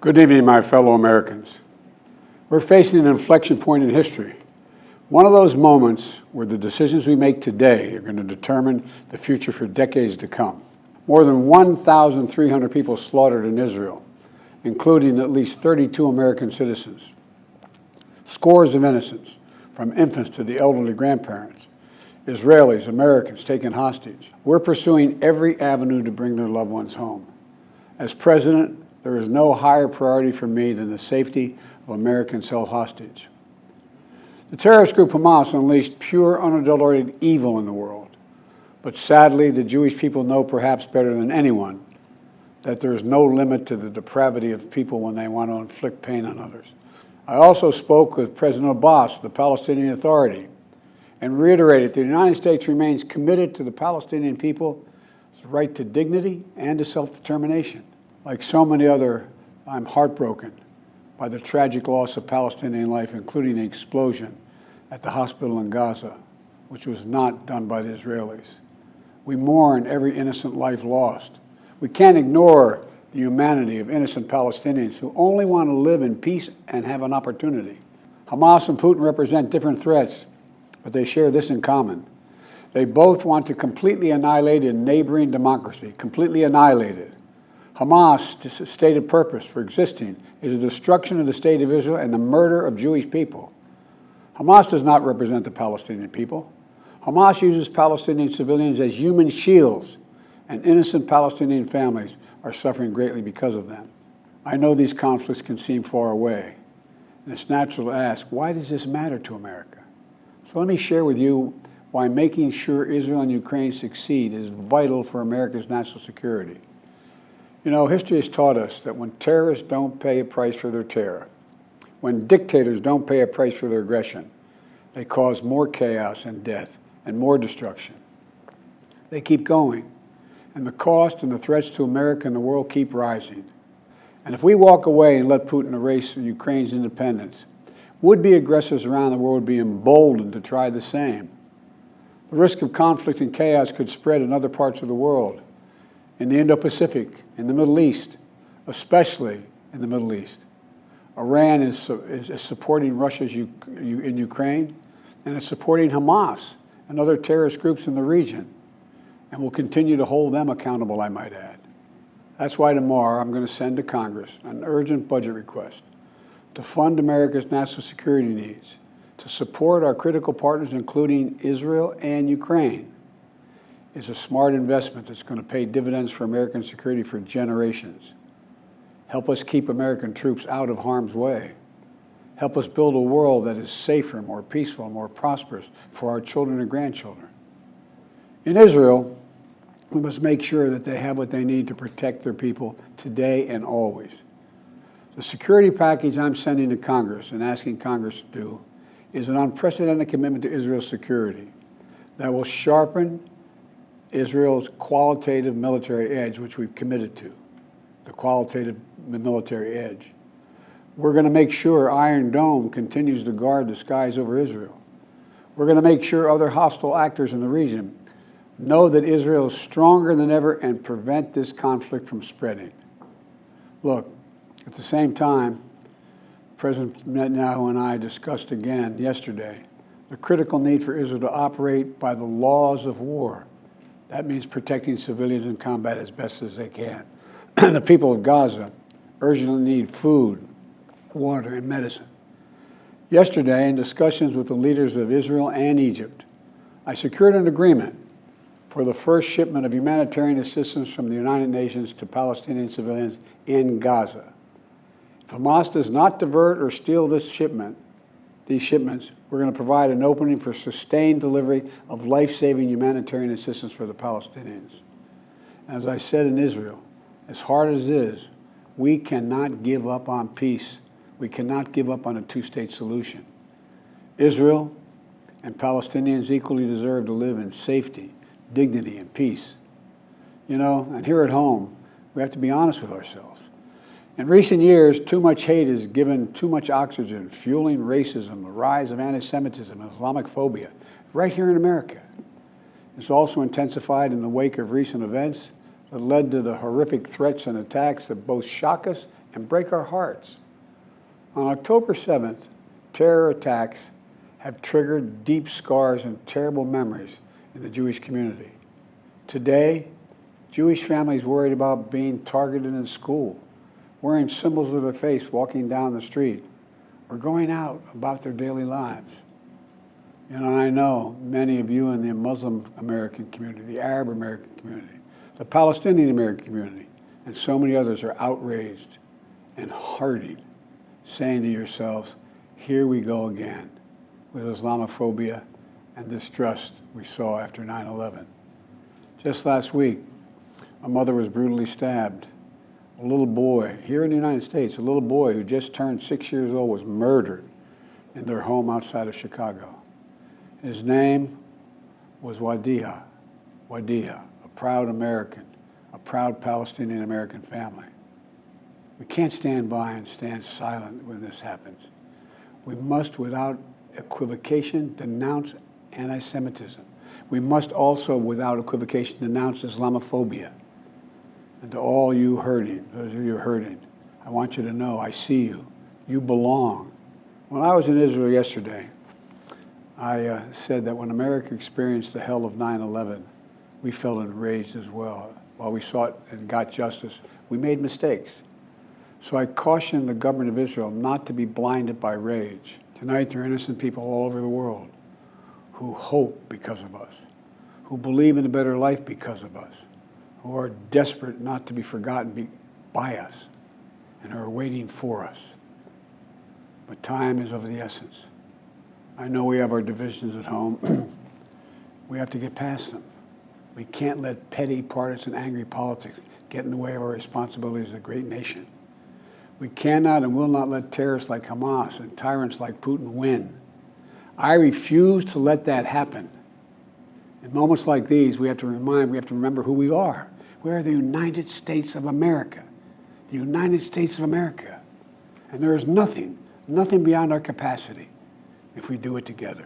Good evening, my fellow Americans. We're facing an inflection point in history. One of those moments where the decisions we make today are going to determine the future for decades to come. More than 1,300 people slaughtered in Israel, including at least 32 American citizens. Scores of innocents, from infants to the elderly grandparents. Israelis, Americans taken hostage. We're pursuing every avenue to bring their loved ones home. As president, there is no higher priority for me than the safety of Americans held hostage. The terrorist group Hamas unleashed pure, unadulterated evil in the world. But sadly, the Jewish people know perhaps better than anyone that there is no limit to the depravity of people when they want to inflict pain on others. I also spoke with President Abbas, the Palestinian Authority, and reiterated that the United States remains committed to the Palestinian people's right to dignity and to self-determination. Like so many other, I'm heartbroken by the tragic loss of Palestinian life, including the explosion at the hospital in Gaza, which was not done by the Israelis. We mourn every innocent life lost. We can't ignore the humanity of innocent Palestinians who only want to live in peace and have an opportunity. Hamas and Putin represent different threats, but they share this in common. They both want to completely annihilate a neighboring democracy, completely annihilate it. Hamas' stated purpose for existing is the destruction of the state of Israel and the murder of Jewish people. Hamas does not represent the Palestinian people. Hamas uses Palestinian civilians as human shields, and innocent Palestinian families are suffering greatly because of them. I know these conflicts can seem far away, and it's natural to ask, why does this matter to America? So let me share with you why making sure Israel and Ukraine succeed is vital for America's national security. You know, history has taught us that when terrorists don't pay a price for their terror, when dictators don't pay a price for their aggression, they cause more chaos and death and more destruction. They keep going, and the cost and the threats to America and the world keep rising. And if we walk away and let Putin erase Ukraine's independence, would-be aggressors around the world would be emboldened to try the same. The risk of conflict and chaos could spread in other parts of the world, in the Indo-Pacific, in the Middle East, especially in the Middle East. Iran is supporting Russia in Ukraine, and it's supporting Hamas and other terrorist groups in the region, and will continue to hold them accountable, I might add. That's why tomorrow I'm going to send to Congress an urgent budget request to fund America's national security needs, to support our critical partners, including Israel and Ukraine. Is a smart investment that's going to pay dividends for American security for generations. Help us keep American troops out of harm's way. Help us build a world that is safer, more peaceful, more prosperous for our children and grandchildren. In Israel, we must make sure that they have what they need to protect their people today and always. The security package I'm sending to Congress and asking Congress to do is an unprecedented commitment to Israel's security that will sharpen Israel's qualitative military edge, which we've committed to, the qualitative military edge. We're going to make sure Iron Dome continues to guard the skies over Israel. We're going to make sure other hostile actors in the region know that Israel is stronger than ever and prevent this conflict from spreading. Look, at the same time, President Netanyahu and I discussed again yesterday the critical need for Israel to operate by the laws of war. That means protecting civilians in combat as best as they can. The people of Gaza urgently need food, water, and medicine. Yesterday, in discussions with the leaders of Israel and Egypt, I secured an agreement for the first shipment of humanitarian assistance from the United Nations to Palestinian civilians in Gaza. If Hamas does not divert or steal these shipments, we're going to provide an opening for sustained delivery of life-saving humanitarian assistance for the Palestinians. As I said in Israel, as hard as it is, we cannot give up on peace. We cannot give up on a two-state solution. Israel and Palestinians equally deserve to live in safety, dignity, and peace. You know, and here at home, we have to be honest with ourselves. In recent years, too much hate has given too much oxygen, fueling racism, the rise of anti-Semitism, and Islamophobia, right here in America. It's also intensified in the wake of recent events that led to the horrific threats and attacks that both shock us and break our hearts. On October 7th, terror attacks have triggered deep scars and terrible memories in the Jewish community. Today, Jewish families worried about being targeted in school, wearing symbols of their faith walking down the street, or going out about their daily lives. You know, I know many of you in the Muslim American community, the Arab American community, the Palestinian American community, and so many others are outraged and heartened, saying to yourselves, here we go again with Islamophobia and distrust we saw after 9/11. Just last week, a mother was brutally stabbed. A little boy, here in the United States, a little boy who just turned 6 years old was murdered in their home outside of Chicago. His name was Wadiha, a proud American, a proud Palestinian American family. We can't stand by and stand silent when this happens. We must, without equivocation, denounce anti-Semitism. We must also, without equivocation, denounce Islamophobia. And to all you hurting, those of you hurting, I want you to know, I see you. You belong. When I was in Israel yesterday, I said that when America experienced the hell of 9/11, we felt enraged as well. While we sought and got justice, we made mistakes. So I caution the government of Israel not to be blinded by rage. Tonight, there are innocent people all over the world who hope because of us, who believe in a better life because of us, who are desperate not to be forgotten by us, and who are waiting for us. But time is of the essence. I know we have our divisions at home. We have to get past them. We can't let petty, partisan, angry politics get in the way of our responsibilities as a great nation. We cannot and will not let terrorists like Hamas and tyrants like Putin win. I refuse to let that happen. In moments like these, we have to remember who we are. We are the United States of America. The United States of America. And there is nothing beyond our capacity if we do it together.